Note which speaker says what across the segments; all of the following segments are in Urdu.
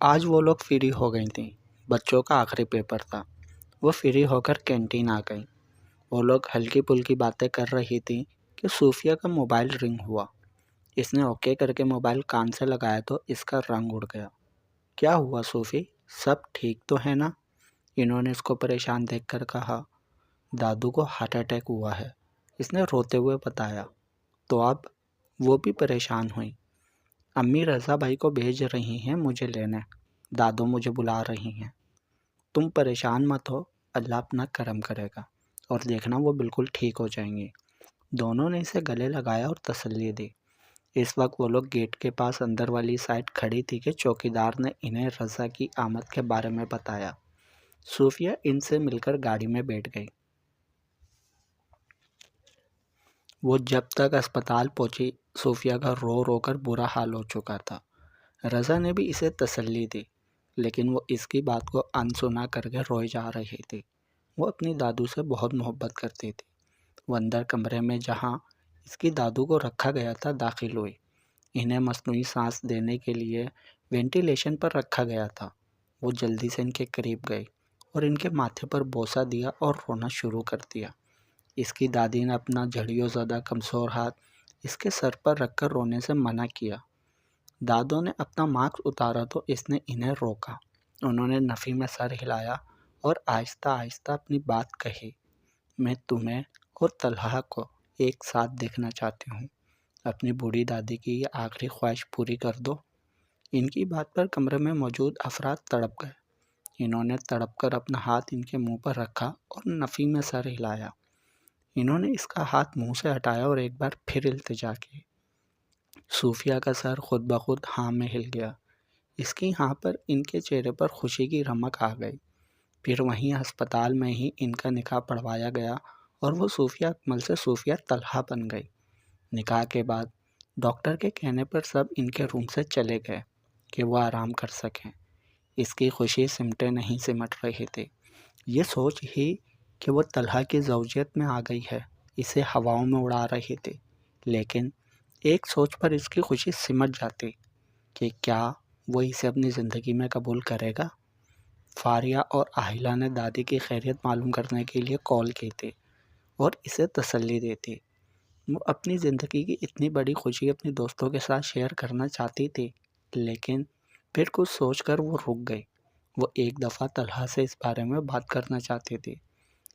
Speaker 1: آج وہ لوگ فری ہو گئی تھیں۔ بچوں کا آخری پیپر تھا۔ وہ فری ہو کر کینٹین آ گئیں۔ وہ لوگ ہلکی پھلکی باتیں کر رہی تھیں کہ صوفیہ کا موبائل رنگ ہوا۔ اس نے اوکے کر کے موبائل کان سے لگایا تو اس کا رنگ اڑ گیا۔ کیا ہوا صوفی؟ سب ٹھیک تو ہے نا؟ انہوں نے اس کو پریشان دیکھ کر کہا۔ دادو کو ہارٹ اٹیک ہوا ہے، اس نے روتے ہوئے بتایا۔ تو اب وہ بھی پریشان ہوئی۔ امی رضا بھائی کو بھیج رہی ہیں مجھے لینے، دادو مجھے بلا رہی ہیں۔ تم پریشان مت ہو، اللہ اپنا کرم کرے گا اور دیکھنا وہ بالکل ٹھیک ہو جائیں گی۔ دونوں نے اسے گلے لگایا اور تسلی دی۔ اس وقت وہ لوگ گیٹ کے پاس اندر والی سائڈ کھڑی تھی کہ چوکیدار نے انہیں رضا کی آمد کے بارے میں بتایا۔ صوفیہ ان سے مل کر گاڑی میں بیٹھ گئی۔ وہ جب تک اسپتال پہنچی صوفیہ کا رو رو کر برا حال ہو چکا تھا۔ رضا نے بھی اسے تسلی دی، لیکن وہ اس کی بات کو انسنا کر کے روئے جا رہی تھی۔ وہ اپنی دادو سے بہت محبت کرتی تھی۔ وہ اندر کمرے میں جہاں اس کی دادو کو رکھا گیا تھا داخل ہوئی۔ انہیں مصنوعی سانس دینے کے لیے وینٹیلیشن پر رکھا گیا تھا۔ وہ جلدی سے ان کے قریب گئی اور ان کے ماتھے پر بوسہ دیا اور رونا شروع کر دیا۔ اس کی دادی نے اپنا جھڑیوں زدہ کمزور ہاتھ اس کے سر پر رکھ کر رونے سے منع کیا۔ دادو نے اپنا ماسک اتارا تو اس نے انہیں روکا۔ انہوں نے نفی میں سر ہلایا اور آہستہ آہستہ اپنی بات کہی۔ میں تمہیں اور طلحہ کو ایک ساتھ دیکھنا چاہتی ہوں۔ اپنی بوڑھی دادی کی یہ آخری خواہش پوری کر دو۔ ان کی بات پر کمرے میں موجود افراد تڑپ گئے۔ انہوں نے تڑپ کر اپنا ہاتھ ان کے منہ پر رکھا اور نفی میں سر ہلایا۔ انہوں نے اس کا ہاتھ منہ سے ہٹایا اور ایک بار پھر التجا کی۔ صوفیہ کا سر خود بخود ہاں میں ہل گیا۔ اس کی ہاں پر ان کے چہرے پر خوشی کی رمق آ گئی۔ پھر وہیں ہسپتال میں ہی ان کا نکاح پڑھوایا گیا اور وہ صوفیہ اکمل سے صوفیہ طلحہ بن گئی۔ نکاح کے بعد ڈاکٹر کے کہنے پر سب ان کے روم سے چلے گئے کہ وہ آرام کر سکیں۔ اس کی خوشی سمٹے نہیں سمٹ رہی تھی۔ یہ سوچ ہی کہ وہ طلحہ کی زوجیت میں آ گئی ہے اسے ہواؤں میں اڑا رہی تھی، لیکن ایک سوچ پر اس کی خوشی سمٹ جاتی کہ کیا وہ اسے اپنی زندگی میں قبول کرے گا۔ فاریہ اور آہلہ نے دادی کی خیریت معلوم کرنے کے لیے کال کی تھی اور اسے تسلی دی تھی۔ وہ اپنی زندگی کی اتنی بڑی خوشی اپنی دوستوں کے ساتھ شیئر کرنا چاہتی تھی، لیکن پھر کچھ سوچ کر وہ رک گئی۔ وہ ایک دفعہ طلحہ سے اس بارے میں بات کرنا چاہتی تھی۔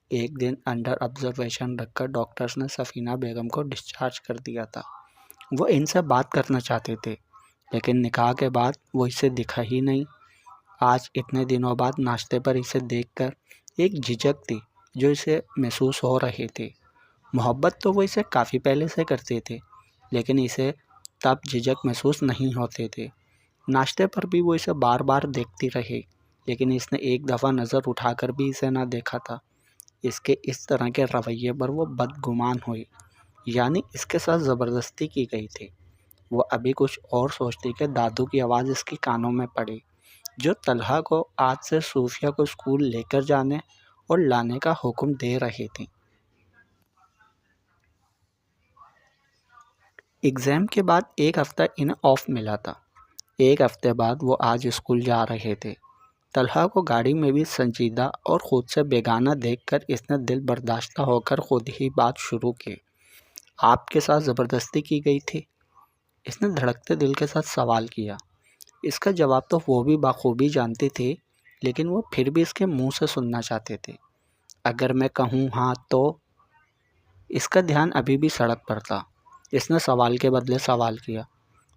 Speaker 1: ایک دن انڈر آبزرویشن رکھ کر ڈاکٹرز نے سفینہ بیگم کو ڈسچارج کر دیا تھا۔ وہ ان سے بات کرنا چاہتے تھے، لیکن نکاح کے بعد وہ اسے دکھا ہی نہیں۔ آج اتنے دنوں بعد ناشتے پر اسے دیکھ کر ایک جھجک تھی جو اسے محسوس ہو رہی تھی۔ محبت تو وہ اسے کافی پہلے سے کرتی تھی، لیکن اسے تب جھجک محسوس نہیں ہوتی تھی۔ ناشتے پر بھی وہ اسے بار بار دیکھتی رہی، لیکن اس نے ایک دفعہ نظر اٹھا کر بھی اسے نہ دیکھا تھا۔ اس کے اس طرح کے رویے پر وہ بدگمان ہوئی، یعنی اس کے ساتھ زبردستی کی گئی تھی۔ وہ ابھی کچھ اور سوچتی کہ دادو کی آواز اس کی کانوں میں پڑی، جو طلحہ کو آج سے صوفیہ کو اسکول لے کر جانے اور لانے کا حکم دے رہی تھی۔ ایگزام کے بعد ایک ہفتہ انہیں آف ملا تھا۔ ایک ہفتے بعد وہ آج اسکول جا رہے تھے۔ طلحہ کو گاڑی میں بھی سنجیدہ اور خود سے بیگانہ دیکھ کر اس نے دل برداشتہ ہو کر خود ہی بات شروع کی۔ آپ کے ساتھ زبردستی کی گئی تھی؟ اس نے دھڑکتے دل کے ساتھ سوال کیا۔ اس کا جواب تو وہ بھی بخوبی جانتی تھی، لیکن وہ پھر بھی اس کے منہ سے سننا چاہتے تھے۔ اگر میں کہوں ہاں تو؟ اس کا دھیان ابھی بھی سڑک پر تھا۔ اس نے سوال کے بدلے سوال کیا۔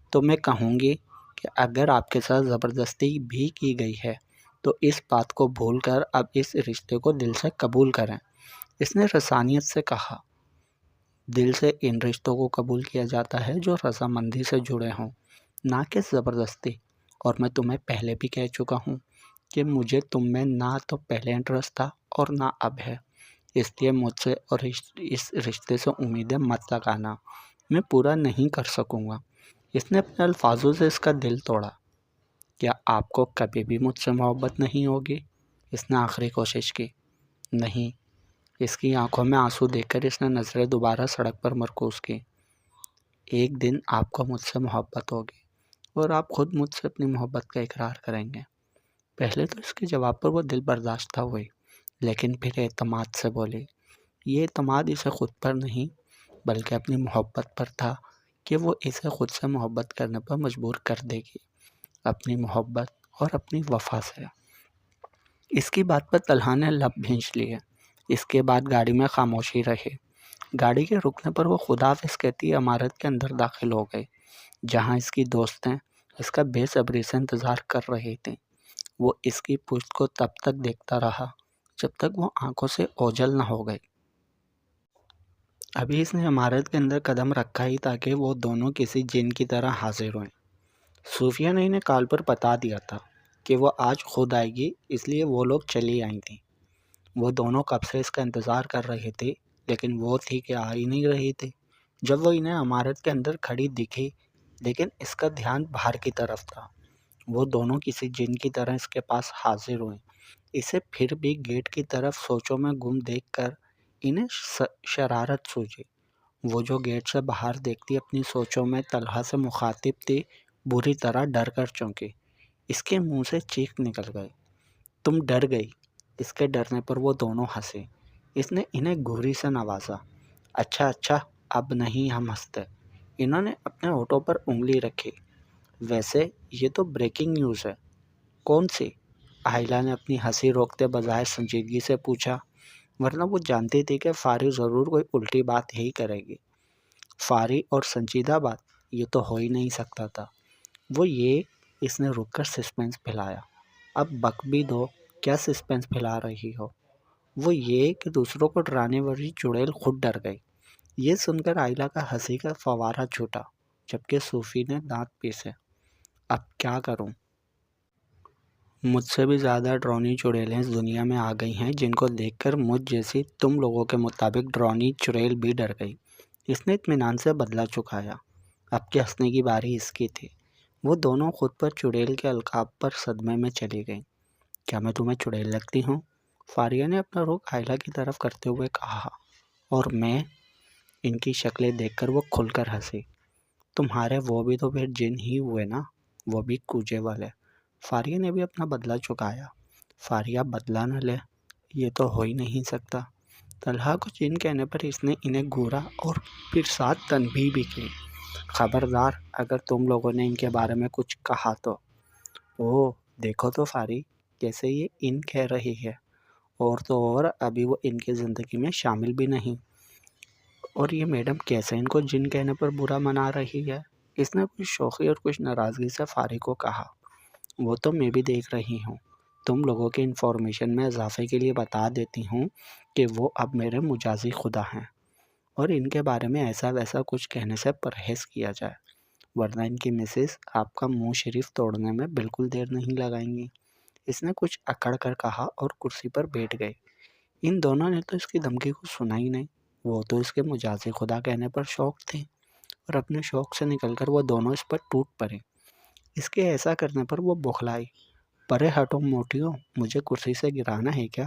Speaker 1: تو میں کہوں گی کہ اگر آپ کے ساتھ زبردستی بھی کی گئی ہے تو اس بات کو بھول کر اب اس رشتے کو دل سے قبول کریں۔ اس نے رسانیت سے کہا۔ دل سے ان رشتوں کو قبول کیا جاتا ہے جو رضامندی سے جڑے ہوں، نہ کہ زبردستی۔ اور میں تمہیں پہلے بھی کہہ چکا ہوں کہ مجھے تم میں نہ تو پہلے انٹرسٹ تھا اور نہ اب ہے، اس لیے مجھ سے اور اس رشتے سے امیدیں مت لگانا، میں پورا نہیں کر سکوں گا۔ اس نے اپنے الفاظوں سے اس کا دل توڑا۔ کیا آپ کو کبھی بھی مجھ سے محبت نہیں ہوگی؟ اس نے آخری کوشش کی۔ نہیں۔ اس کی آنکھوں میں آنسو دیکھ کر اس نے نظریں دوبارہ سڑک پر مرکوز کی۔ ایک دن آپ کو مجھ سے محبت ہوگی، اور آپ خود مجھ سے اپنی محبت کا اقرار کریں گے؟ پہلے تو اس کے جواب پر وہ دل برداشتہ ہوئی، لیکن پھر اعتماد سے بولی۔ یہ اعتماد اسے خود پر نہیں بلکہ اپنی محبت پر تھا کہ وہ اسے خود سے محبت کرنے پر مجبور کر دے گی، اپنی محبت اور اپنی وفا سے۔ اس کی بات پر طلحہ نے لب بھینچ لیے۔ اس کے بعد گاڑی میں خاموشی رہی۔ گاڑی کے رکنے پر وہ خدا حافظ کہتی عمارت کے اندر داخل ہو گئی، جہاں اس کی دوستیں اس کا بے صبری سے انتظار کر رہی تھیں۔ وہ اس کی پشت کو تب تک دیکھتا رہا جب تک وہ آنکھوں سے اوجھل نہ ہو گئی۔ ابھی اس نے عمارت کے اندر قدم رکھا ہی تاکہ وہ دونوں کسی جن کی طرح حاضر ہوئیں۔ صوفیہ نے انہیں کال پر بتا دیا تھا کہ وہ آج خود آئے گی، اس لیے وہ لوگ چلی آئی تھیں۔ وہ دونوں کب سے اس کا انتظار کر رہی تھی، لیکن وہ تھی کہ آ ہی نہیں رہی تھی۔ جب وہ انہیں عمارت کے اندر کھڑی دکھی، لیکن اس کا دھیان باہر کی طرف تھا۔ وہ دونوں کسی جن کی طرح اس کے پاس حاضر ہوئیں۔ اسے پھر بھی گیٹ کی طرف سوچوں میں گم دیکھ کر انہیں شرارت سوچی۔ وہ جو گیٹ سے باہر دیکھتی اپنی سوچوں میں طلحہ سے مخاطب تھی، بری طرح ڈر کر چونکی۔ اس کے منہ سے چیخ نکل گئی، تم ڈر گئی؟ اس کے ڈرنے پر وہ دونوں ہنسے۔ اس نے انہیں گھوری سے نوازا۔ اچھا اب نہیں ہم ہنستے۔ انہوں نے اپنے ہونٹوں پر انگلی رکھی۔ ویسے یہ تو بریکنگ نیوز ہے۔ کون سی؟ آئلہ نے اپنی ہنسی روکتے بظاہر سنجیدگی سے پوچھا، ورنہ وہ جانتی تھی کہ فاری ضرور کوئی الٹی بات ہی کرے گی۔ فاری اور سنجیدہ بات؟ یہ تو ہو ہی نہیں سکتا تھا۔ وہ یہ، اس نے رک کر سسپینس پھیلایا۔ اب بک بھی دو، کیا سسپینس پھیلا رہی ہو؟ وہ یہ کہ دوسروں کو ڈرانے والی چڑیل خود ڈر گئی۔ یہ سن کر آئلہ کا ہنسی کا فوارہ چھوٹا، جبکہ صوفی نے دانت پیسے۔ اب کیا کروں؟ مجھ سے بھی زیادہ ڈرونی چڑیلیں اس دنیا میں آ گئی ہیں، جن کو دیکھ کر مجھ جیسی تم لوگوں کے مطابق ڈرونی چڑیل بھی ڈر گئی۔ اس نے اطمینان سے بدلہ چکایا۔ اب کے ہنسنے کی باری اس کی تھی۔ وہ دونوں خود پر چڑیل کے القاب پر صدمے میں چلی گئیں۔ کیا میں تمہیں چڑیل لگتی ہوں؟ فاریہ نے اپنا رخ آئلہ کی طرف کرتے ہوئے کہا، اور میں؟ ان کی شکلیں دیکھ کر وہ کھل کر ہنسی۔ تمہارے وہ بھی تو پھر جن ہی ہوئے نا، وہ بھی کوجے والے۔ فاریہ نے بھی اپنا بدلہ چکایا۔ فاریہ بدلہ نہ لے، یہ تو ہو ہی نہیں سکتا۔ طلحہ کو جن کہنے پر اس نے انہیں گھورا اور پھر ساتھ تنبیہ بھی کی، خبردار اگر تم لوگوں نے ان کے بارے میں کچھ کہا تو۔ اوہ دیکھو تو فاری، کیسے یہ ان کہہ رہی ہے، اور تو اور ابھی وہ ان کی زندگی میں شامل بھی نہیں، اور یہ میڈم کیسے ان کو جن کہنے پر برا منا رہی ہے۔ اس نے کچھ شوخی اور کچھ ناراضگی سے فاری کو کہا، وہ تو میں بھی دیکھ رہی ہوں۔ تم لوگوں کی انفارمیشن میں اضافے کے لیے بتا دیتی ہوں کہ وہ اب میرے مجازی خدا ہیں، اور ان کے بارے میں ایسا ویسا کچھ کہنے سے پرہیز کیا جائے، ورنہ ان کی مسز آپ کا منہ شریف توڑنے میں بالکل دیر نہیں لگائیں گی۔ اس نے کچھ اکڑ کر کہا اور کرسی پر بیٹھ گئی۔ ان دونوں نے تو اس کی دھمکی کو سنا ہی نہیں۔ وہ تو اس کے مجازی خدا کہنے پر شوق تھے، اور اپنے شوق سے نکل کر وہ دونوں اس پر ٹوٹ پڑے۔ اس کے ایسا کرنے پر وہ بوکھلائی، پرے ہٹو موٹیوں، مجھے کرسی سے گرانا ہے کیا؟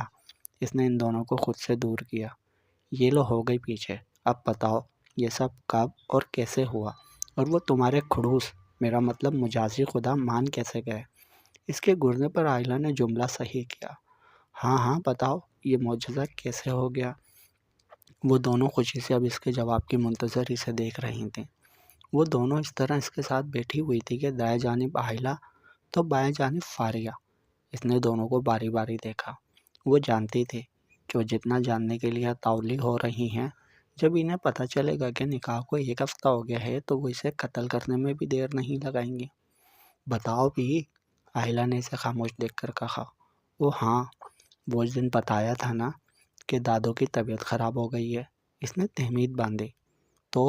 Speaker 1: اس نے ان دونوں کو خود سے دور کیا۔ یہ لو ہو گئی پیچھے، اب بتاؤ یہ سب کب اور کیسے ہوا، اور وہ تمہارے کھڑوس، میرا مطلب مجازی خدا، مان کیسے گئے؟ اس کے گرنے پر آئلہ نے جملہ صحیح کیا، ہاں بتاؤ یہ معجزہ کیسے ہو گیا؟ وہ دونوں خوشی سے اب اس کے جواب کی منتظر اسے دیکھ رہی تھیں۔ وہ دونوں اس طرح اس کے ساتھ بیٹھی ہوئی تھی کہ دائیں جانب آئلہ تو بائیں جانب فاریہ۔ اس نے دونوں کو باری باری دیکھا۔ وہ جانتی تھی کہ وہ جتنا جاننے کے لیے تاولی ہو رہی ہیں، جب انہیں پتہ چلے گا کہ نکاح کو 1 ہفتہ ہو گیا ہے تو وہ اسے قتل کرنے میں بھی دیر نہیں لگائیں گی۔ بتاؤ بھی، آئلہ نے اسے خاموش دیکھ کر کہا۔ وہ ہاں، وہ اس دن بتایا تھا نا کہ دادو کی طبیعت خراب ہو گئی ہے۔ اس نے تہمید باندھی۔ تو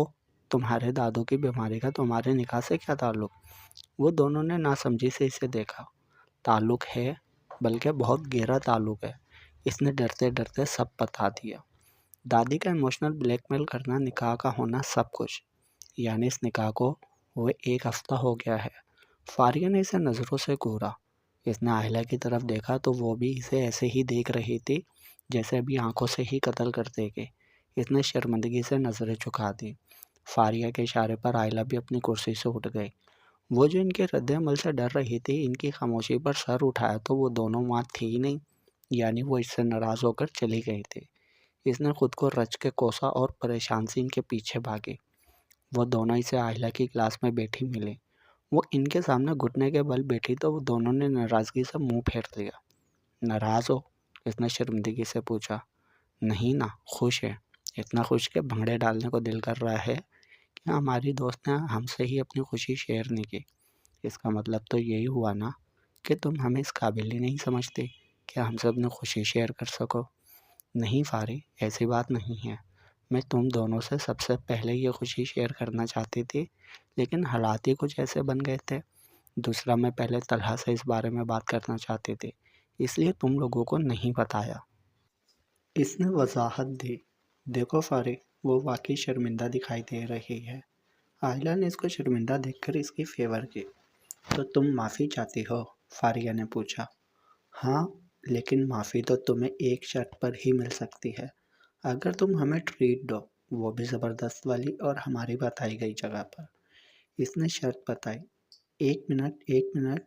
Speaker 1: تمہارے دادو کی بیماری کا تمہارے نکاح سے کیا تعلق؟ وہ دونوں نے ناسمجھی سے اسے دیکھا۔ تعلق ہے، بلکہ بہت گہرا تعلق ہے۔ اس نے ڈرتے ڈرتے سب بتا دیا۔ دادی کا ایموشنل بلیک میل کرنا، نکاح کا ہونا، سب کچھ، یعنی اس نکاح کو ہوئے 1 ہفتہ ہو گیا ہے۔ فاریہ نے اسے نظروں سے گھورا۔ اس نے آئلہ کی طرف دیکھا تو وہ بھی اسے ایسے ہی دیکھ رہی تھی جیسے ابھی آنکھوں سے ہی قتل کر دے گی۔ اس نے شرمندگی سے نظریں جھکا دی۔ فاریہ کے اشارے پر آئلہ بھی اپنی کرسی سے اٹھ گئی۔ وہ جو ان کے رد عمل سے ڈر رہی تھی، ان کی خاموشی پر سر اٹھایا تو وہ دونوں وہاں تھی ہی نہیں، یعنی وہ اس سے ناراض ہو کر چلی گئی تھی۔ اس نے خود کو رچ کے کوسا اور پریشان سی ان کے پیچھے بھاگی۔ وہ دونوں اسے آئلہ کی کلاس میں بیٹھی ملی۔ وہ ان کے سامنے گھٹنے کے بل بیٹھی تو وہ دونوں نے ناراضگی سے منہ پھیر لیا۔ ناراض ہو؟ اس نے شرمندگی سے پوچھا۔ نہیں نا، خوش ہے، اتنا خوش کہ بھنگڑے ڈالنے کو دل کر رہا ہے کہ ہماری دوست نے ہم سے ہی اپنی خوشی شیئر نہیں کی۔ اس کا مطلب تو یہی ہوا نا کہ تم ہمیں اس قابل ہی نہیں سمجھتے کہ ہم سے اپنی خوشی شیئر کر سکو۔ نہیں فاری، ایسی بات نہیں ہے۔ میں تم دونوں سے سب سے پہلے یہ خوشی شیئر کرنا چاہتی تھی، لیکن حالات ہی کچھ ایسے بن گئے تھے۔ دوسرا، میں پہلے طلحہ سے اس بارے میں بات کرنا چاہتی تھی، اس لیے تم لوگوں کو نہیں بتایا۔ اس نے وضاحت دی۔ دیکھو فاری، وہ واقعی شرمندہ دکھائی دے رہی ہے۔ آئلہ نے اس کو شرمندہ دیکھ کر اس کی فیور کی۔ تو تم معافی چاہتی ہو؟ فاریہ نے پوچھا۔ ہاں، لیکن معافی تو تمہیں ایک شرط پر ہی مل سکتی ہے۔ اگر تم ہمیں ٹریٹ دو، وہ بھی زبردست والی اور ہماری بتائی گئی جگہ پر۔ اس نے شرط بتائی۔ ایک منٹ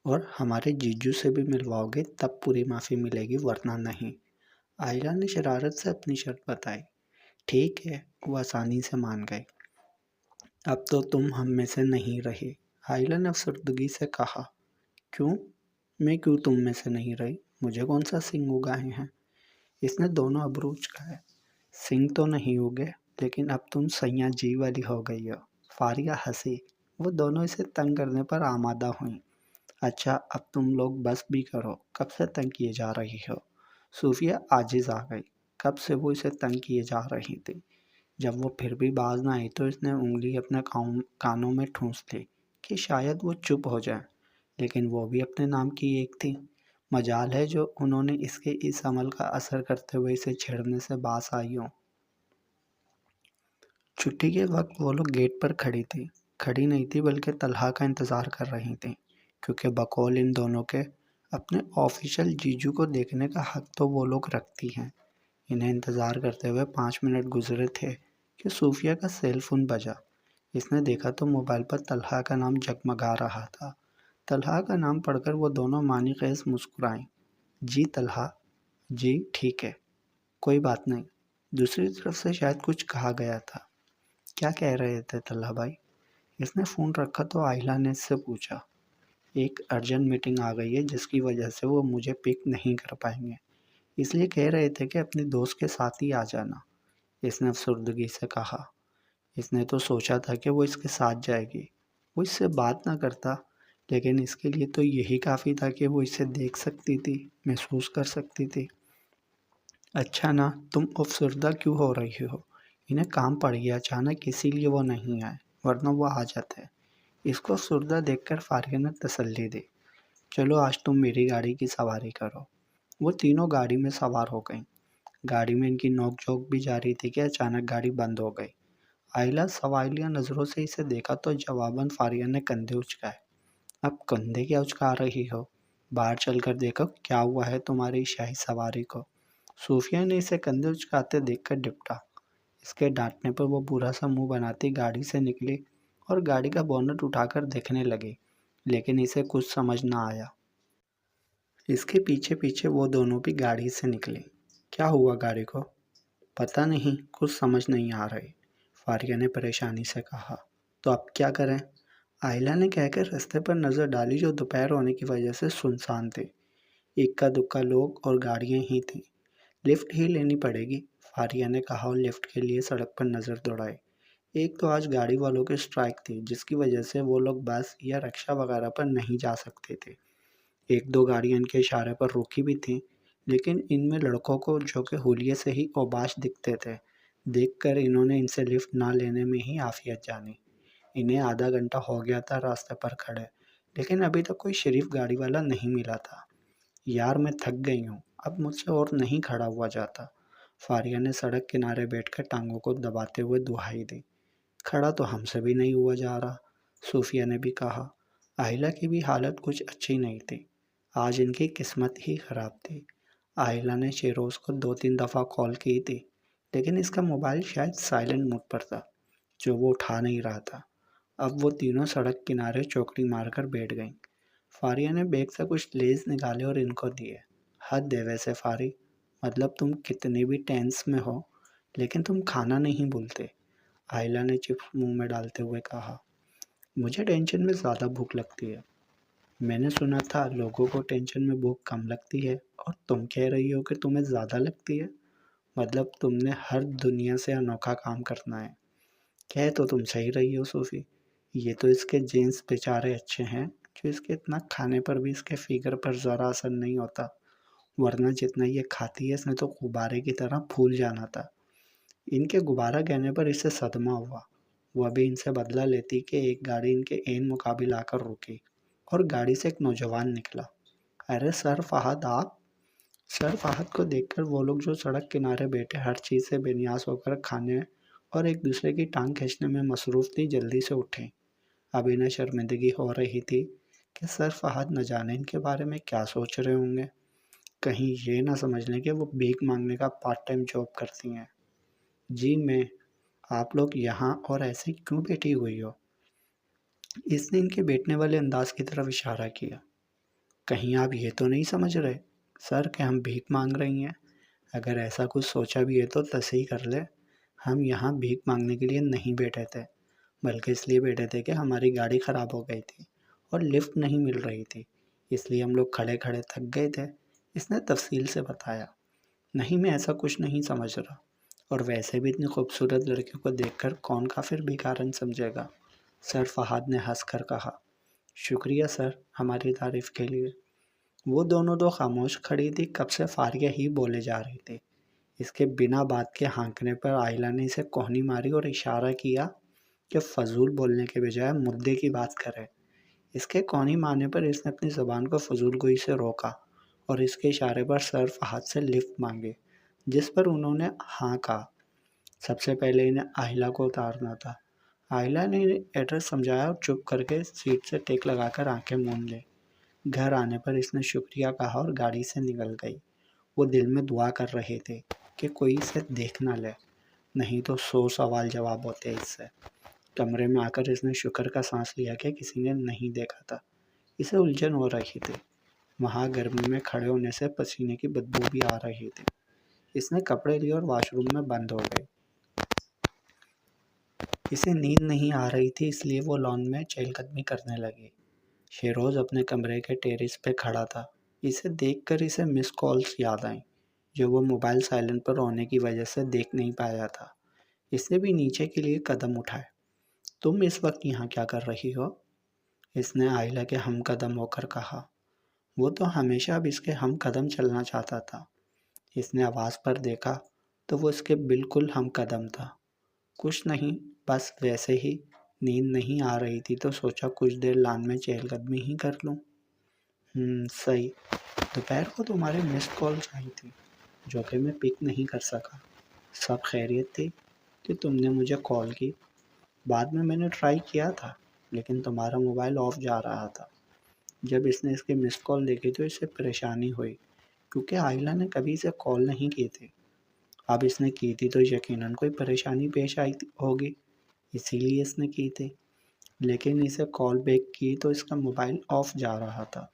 Speaker 1: اور ہمارے جیجو سے بھی ملواؤ گے تب پوری معافی ملے گی، ورنہ نہیں۔ آئلہ نے شرارت سے اپنی شرط بتائی۔ ٹھیک ہے، وہ آسانی سے مان گئی۔ اب تو تم ہم میں سے نہیں رہی، آئلہ نے افسردگی سے کہا۔ کیوں؟ میں کیوں تم میں سے نہیں رہی؟ مجھے کون سا سنگ اگائے ہیں؟ اس نے دونوں ابرو چکھائے۔ سنگ تو نہیں اگے، لیکن اب تم سیاں جی والی ہو گئی ہو۔ فاریہ ہنسی۔ وہ دونوں اسے تنگ کرنے پر آمادہ ہوئیں۔ اچھا، اب تم لوگ بس بھی کرو، کب سے تنگ کیے جا رہی ہو؟ صوفیہ عاجز آ گئی۔ کب سے وہ اسے تنگ کیے جا رہی تھی۔ جب وہ پھر بھی باز نہ آئی تو اس نے انگلی اپنے کانوں میں ٹھونس لی کہ شاید وہ چپ ہو جائے، لیکن وہ بھی اپنے نام کی ایک تھی۔ مجال ہے جو انہوں نے اس کے اس عمل کا اثر کرتے ہوئے اسے چھیڑنے سے باز آئی ہوں۔ چھٹی کے وقت وہ لوگ گیٹ پر کھڑی نہیں تھی بلکہ طلحہ کا انتظار کر رہی تھیں، کیونکہ بقول ان دونوں کے اپنے آفیشل جیجو کو دیکھنے کا حق تو وہ لوگ رکھتی ہیں۔ انہیں انتظار کرتے ہوئے 5 منٹ گزرے تھے کہ صوفیہ کا سیل فون بجا۔ اس نے دیکھا تو موبائل پر طلحہ کا نام جگمگا رہا تھا۔ طلحہ کا نام پڑھ کر وہ دونوں معنی خیز مسکرائیں۔ جی طلحہ، جی ٹھیک ہے، کوئی بات نہیں۔ دوسری طرف سے شاید کچھ کہا گیا تھا۔ کیا کہہ رہے تھے طلحہ بھائی؟ اس نے فون رکھا تو آئلہ نے اس سے پوچھا۔ ایک ارجنٹ میٹنگ آ گئی ہے جس کی وجہ سے وہ مجھے پک نہیں کر پائیں گے، اس لیے کہہ رہے تھے کہ اپنی دوست کے ساتھ ہی آ جانا۔ اس نے افسردگی سے کہا۔ اس نے تو سوچا تھا کہ وہ اس کے ساتھ جائے گی، وہ اس سے بات نہ کرتا، لیکن اس کے لیے تو یہی کافی تھا کہ وہ اسے دیکھ سکتی تھی، محسوس کر سکتی تھی۔ اچھا نا، تم افسردہ کیوں ہو رہی ہو؟ انہیں کام پڑ گیا اچانک، اسی لیے وہ نہیں آئے، ورنہ وہ آ جاتے۔ اس کو افسردہ دیکھ کر فاریہ نے تسلی دی۔ چلو آج تم میری گاڑی کی سواری کرو۔ وہ تینوں گاڑی میں سوار ہو گئیں۔ گاڑی میں ان کی نوک جھوک بھی جاری تھی کہ اچانک گاڑی بند ہو گئی۔ آئلہ سوالیہ نظروں سے اسے دیکھا تو جواباً فاریہ نے کندھے اچکائے۔ اب کندھے کیا اچکا رہی ہو؟ باہر چل کر دیکھو کیا ہوا ہے تمہاری شاہی سواری کو۔ صوفیہ نے اسے کندھے اچکاتے دیکھ کر ڈپٹا۔ اس کے ڈانٹنے پر وہ برا سا منہ بناتی گاڑی سے نکلی اور گاڑی کا بونٹ اٹھا کر دیکھنے لگی، لیکن اسے کچھ سمجھ نہ آیا۔ اس کے پیچھے پیچھے وہ دونوں بھی گاڑی سے نکلی۔ کیا ہوا گاڑی کو؟ پتہ نہیں، کچھ سمجھ نہیں آ رہی، فاریہ نے پریشانی سے کہا۔ تو اب کیا کریں؟ آئلہ نے کہہ کر رستے پر نظر ڈالی جو دوپہر ہونے کی وجہ سے سنسان تھی۔ اکا دکا لوگ اور گاڑیاں ہی تھیں۔ لفٹ ہی لینی پڑے گی، فاریہ نے کہا اور لفٹ کے لیے سڑک پر نظر دوڑائی۔ ایک تو آج گاڑی والوں کی اسٹرائک تھی جس کی وجہ سے وہ لوگ بس یا رکشہ وغیرہ پر نہیں جا سکتے تھے۔ ایک دو گاڑیاں ان کے اشارے پر رکی بھی تھیں، لیکن ان میں لڑکوں کو جو کہ حلیے سے ہی اوباش دکھتے تھے، دیکھ کر انہوں نے ان سے لفٹ نہ لینے میں ہی عافیت جانی۔ انہیں آدھا گھنٹہ ہو گیا تھا راستے پر کھڑے، لیکن ابھی تک کوئی شریف گاڑی والا نہیں ملا تھا۔ یار میں تھک گئی ہوں، اب مجھ سے اور نہیں کھڑا ہوا جاتا۔ فاریہ نے سڑک کنارے بیٹھ کر ٹانگوں کو دباتے ہوئے دہائی دی۔ کھڑا تو ہم سے بھی نہیں ہوا جا رہا، صوفیہ نے بھی کہا۔ آئلہ کی بھی حالت کچھ اچھی نہیں تھی، آج ان کی قسمت ہی خراب تھی۔ آئلہ نے شیروز کو 2-3 دفعہ کال کی تھی، لیکن اس کا موبائل شاید سائلنٹ موڈ پر تھا، جو وہ اٹھا نہیں رہا تھا۔ اب وہ تینوں سڑک کنارے چوکڑی مار کر بیٹھ گئیں۔ فاریہ نے بیگ سے کچھ لیز نکالے اور ان کو دیے۔ حد ہے ویسے فاری، مطلب تم کتنی بھی ٹینس میں ہو لیکن تم کھانا نہیں بھولتے، آئلہ نے چپس منہ میں ڈالتے ہوئے کہا۔ مجھے ٹینشن میں زیادہ بھوک لگتی ہے۔ میں نے سنا تھا لوگوں کو ٹینشن میں بھوک کم لگتی ہے، اور تم کہہ رہی ہو کہ تمہیں زیادہ لگتی ہے؟ مطلب تم نے ہر دنیا سے انوکھا کام کرنا ہے۔ کہہ تو تم صحیح رہی ہو صوفی، یہ تو اس کے جینس بیچارے اچھے ہیں جو اس کے اتنا کھانے پر بھی اس کے فگر پر ذرا اثر نہیں ہوتا، ورنہ جتنا یہ کھاتی ہے اس نے تو غبارے کی طرح پھول جانا تھا۔ ان کے غبارہ کہنے پر اسے صدمہ ہوا۔ وہ ابھی ان سے بدلہ لیتی کہ ایک گاڑی ان کے عین مقابل آ کر رکی، اور گاڑی سے ایک نوجوان نکلا۔ ارے سر فہد آپ! سر فہد کو دیکھ کر وہ لوگ جو سڑک کنارے بیٹھے ہر چیز سے بے نیاز ہو کر کھانے اور ایک دوسرے کی ٹانگ کھینچنے میں مصروف تھی جلدی سے اٹھے۔ اب انہیں شرمندگی ہو رہی تھی کہ سر فہد نہ جانے ان کے بارے میں کیا سوچ رہے ہوں گے، کہیں یہ نہ سمجھ لیں کہ وہ بھیک مانگنے کا پارٹ ٹائم جاب کرتی ہیں۔ جی میں، آپ لوگ یہاں اور ایسے کیوں بیٹھی ہوئی ہو؟ اس نے ان کے بیٹھنے والے انداز کی طرف اشارہ کیا۔ کہیں آپ یہ تو نہیں سمجھ رہے سر کہ ہم بھیک مانگ رہی ہیں؟ اگر ایسا کچھ سوچا بھی ہے تو تصحیح کر لے، ہم یہاں بھیک مانگنے کے لیے نہیں بیٹھے تھے، بلکہ اس لیے بیٹھے تھے کہ ہماری گاڑی خراب ہو گئی تھی اور لفٹ نہیں مل رہی تھی، اس لیے ہم لوگ کھڑے کھڑے تھک گئے تھے، اس نے تفصیل سے بتایا۔ نہیں، میں ایسا کچھ نہیں سمجھ رہا، اور ویسے بھی اتنی خوبصورت لڑکیوں کو دیکھ کر کون کافر بھیکارن سمجھے گا؟ سر فہد نے ہنس کر کہا۔ شکریہ سر ہماری تعریف کے لیے۔ وہ دونوں تو خاموش کھڑی تھی، کب سے فاریہ ہی بولے جا رہی تھی۔ اس کے بنا بات کے ہانکنے پر آئلہ نے اسے کوہنی ماری اور اشارہ کیا کہ فضول بولنے کے بجائے مدعے کی بات کرے۔ اس کے کوہنی مارنے پر اس نے اپنی زبان کو فضول گوئی سے روکا اور اس کے اشارے پر سر فہد سے لفٹ مانگی، جس پر انہوں نے ہاں کہا۔ سب سے پہلے انہیں آئلہ کو اتارنا تھا۔ آئلہ نے ایڈریس سمجھایا اور چپ کر کے سیٹ سے ٹیک لگا کر آنکھیں مون لی۔ گھر آنے پر اس نے شکریہ کہا اور گاڑی سے نکل گئی۔ وہ دل میں دعا کر رہے تھے کہ کوئی اسے دیکھ نہ لے، نہیں تو 100 سوال جواب ہوتے اس سے۔ کمرے میں آ کر اس نے شکر کا سانس لیا کہ کسی نے نہیں دیکھا تھا۔ اسے الجھن ہو رہی تھی، وہاں گرمی میں کھڑے ہونے سے پسینے کی بدبو بھی آ رہی تھی۔ اس نے کپڑے لیے اور واش روم میں بند ہو گئی۔ اسے نیند نہیں آ رہی تھی، اس لیے وہ لان میں چہل قدمی کرنے لگی۔ شیروز اپنے کمرے کے ٹیرس پہ کھڑا تھا۔ اسے دیکھ کر اسے مس کالز یاد آئیں جو وہ موبائل سائلنٹ پر ہونے کی وجہ سے دیکھ نہیں پایا تھا۔ اس نے بھی نیچے کے لیے قدم اٹھائے۔ تم اس وقت یہاں کیا کر رہی ہو؟ اس نے آئلہ کے ہم قدم ہو کر کہا۔ وہ تو ہمیشہ اب اس کے ہم قدم چلنا چاہتا تھا۔ اس نے آواز پر دیکھا تو وہ اس کے بالکل ہم قدم تھا۔ کچھ نہیں، بس ویسے ہی نیند نہیں آ رہی تھی تو سوچا کچھ دیر لان میں چہل قدمی ہی کر لوں۔ صحیح۔ دوپہر کو تمہاری مس کالز آئی تھی جو کہ میں پک نہیں کر سکا۔ سب خیریت تھی کہ تم نے مجھے کال کی؟ بعد میں نے ٹرائی کیا تھا لیکن تمہارا موبائل آف جا رہا تھا۔ جب اس نے اس کی مس کال دیکھی تو اسے پریشانی ہوئی کیونکہ آئلہ نے کبھی اسے کال نہیں کی تھی۔ اب اس نے کی تھی تو یقیناً کوئی پریشانی پیش آئی ہوگی، اسی لیے اس نے کی تھی، لیکن اسے کال بیک کی تو اس کا موبائل آف جا رہا تھا۔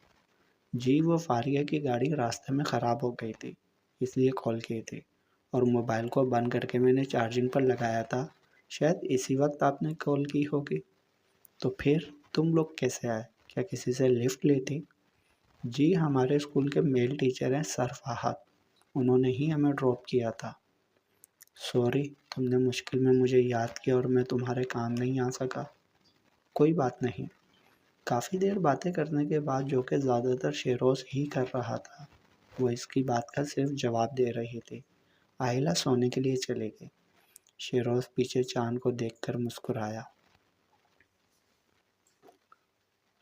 Speaker 1: جی وہ فاریہ کی گاڑی راستے میں خراب ہو گئی تھی، اس لیے کال کی تھی، اور موبائل کو بند کر کے میں نے چارجنگ پر لگایا تھا، شاید اسی وقت آپ نے کال کی ہوگی۔ تو پھر تم لوگ کیسے آئے؟ کیا کسی سے لفٹ لی تھی؟ جی ہمارے اسکول کے میل ٹیچر ہیں سر فہد، انہوں نے ہی ہمیں ڈراپ کیا تھا۔ سوری، تم نے مشکل میں مجھے یاد کیا اور میں تمہارے کام نہیں آ سکا۔ کوئی بات نہیں۔ کافی دیر باتیں کرنے کے بعد، جو کہ زیادہ تر شیروز ہی کر رہا تھا، وہ اس کی بات کا صرف جواب دے رہی تھی۔ آئلہ سونے کے لیے چلی گئی۔ شیروز پیچھے چاند کو دیکھ کر مسکرایا۔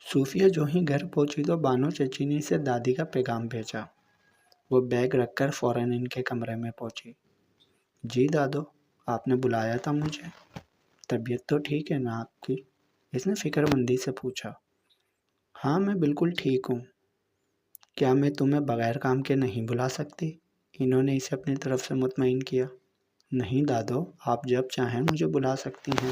Speaker 1: صوفیہ جو ہی گھر پہنچی تو بانو چچی نے اسے دادی کا پیغام بھیجا۔ وہ بیگ رکھ کر فوراً ان کے کمرے میں پہنچی۔ جی دادو، آپ نے بلایا تھا مجھے؟ طبیعت تو ٹھیک ہے نا آپ کی؟ اس نے فکر مندی سے پوچھا۔ ہاں میں بالکل ٹھیک ہوں۔ کیا میں تمہیں بغیر کام کے نہیں بلا سکتی؟ انہوں نے اسے اپنی طرف سے مطمئن کیا۔ نہیں دادو، آپ جب چاہیں مجھے بلا سکتی ہیں۔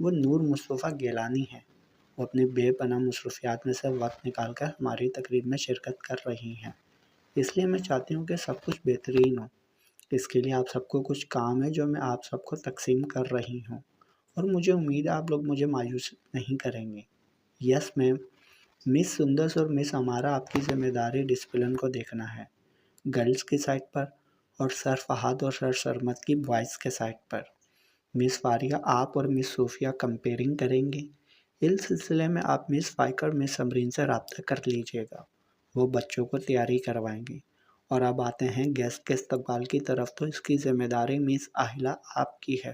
Speaker 1: وہ نور مصطفیٰ گیلانی ہیں۔ وہ اپنی بے پناہ مصروفیات میں سے وقت نکال کر ہماری تقریب میں شرکت کر رہی ہیں، اس لیے میں چاہتی ہوں کہ سب کچھ بہترین ہو۔ اس کے لیے آپ سب کو کچھ کام ہے جو میں آپ سب کو تقسیم کر رہی ہوں، اور مجھے امید ہے آپ لوگ مجھے مایوس نہیں کریں گے۔ یس میم۔ مس سندس اور مس ہمارا آپ کی ذمہ داری ڈسپلن کو دیکھنا ہے، گرلز کی سائٹ پر، اور سر فہد اور سر سرمد کی بوائز کے سائٹ پر۔ مس فاریہ آپ اور مس صوفیہ کمپیئرنگ کریں گے۔ اس سلسلے میں آپ مس فائق اور مس امرین سے رابطہ کر لیجیے گا، وہ بچوں کو تیاری کروائیں گے۔ اور اب آتے ہیں گیسٹ کے استقبال کی طرف، تو اس کی ذمہ داری مس اہلہ آپ کی ہے،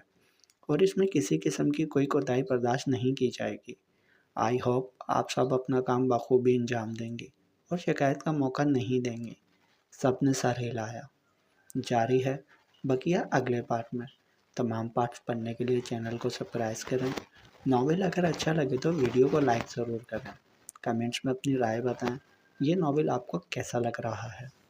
Speaker 1: اور اس میں کسی قسم کی کوئی کوتاہی برداشت نہیں کی جائے گی۔ آئی ہوپ آپ سب اپنا کام بخوبی انجام دیں گے اور شکایت کا موقع نہیں دیں گے۔ سب نے سر ہلایا۔ جاری ہے بقیہ اگلے پارٹ میں۔ تمام پارٹس پڑھنے کے لیے چینل کو سبسکرائب کریں۔ ناول اگر اچھا لگے تو ویڈیو کو لائک ضرور کریں۔ کمنٹس میں اپنی رائے بتائیں، یہ ناول آپ کو کیسا لگ رہا ہے۔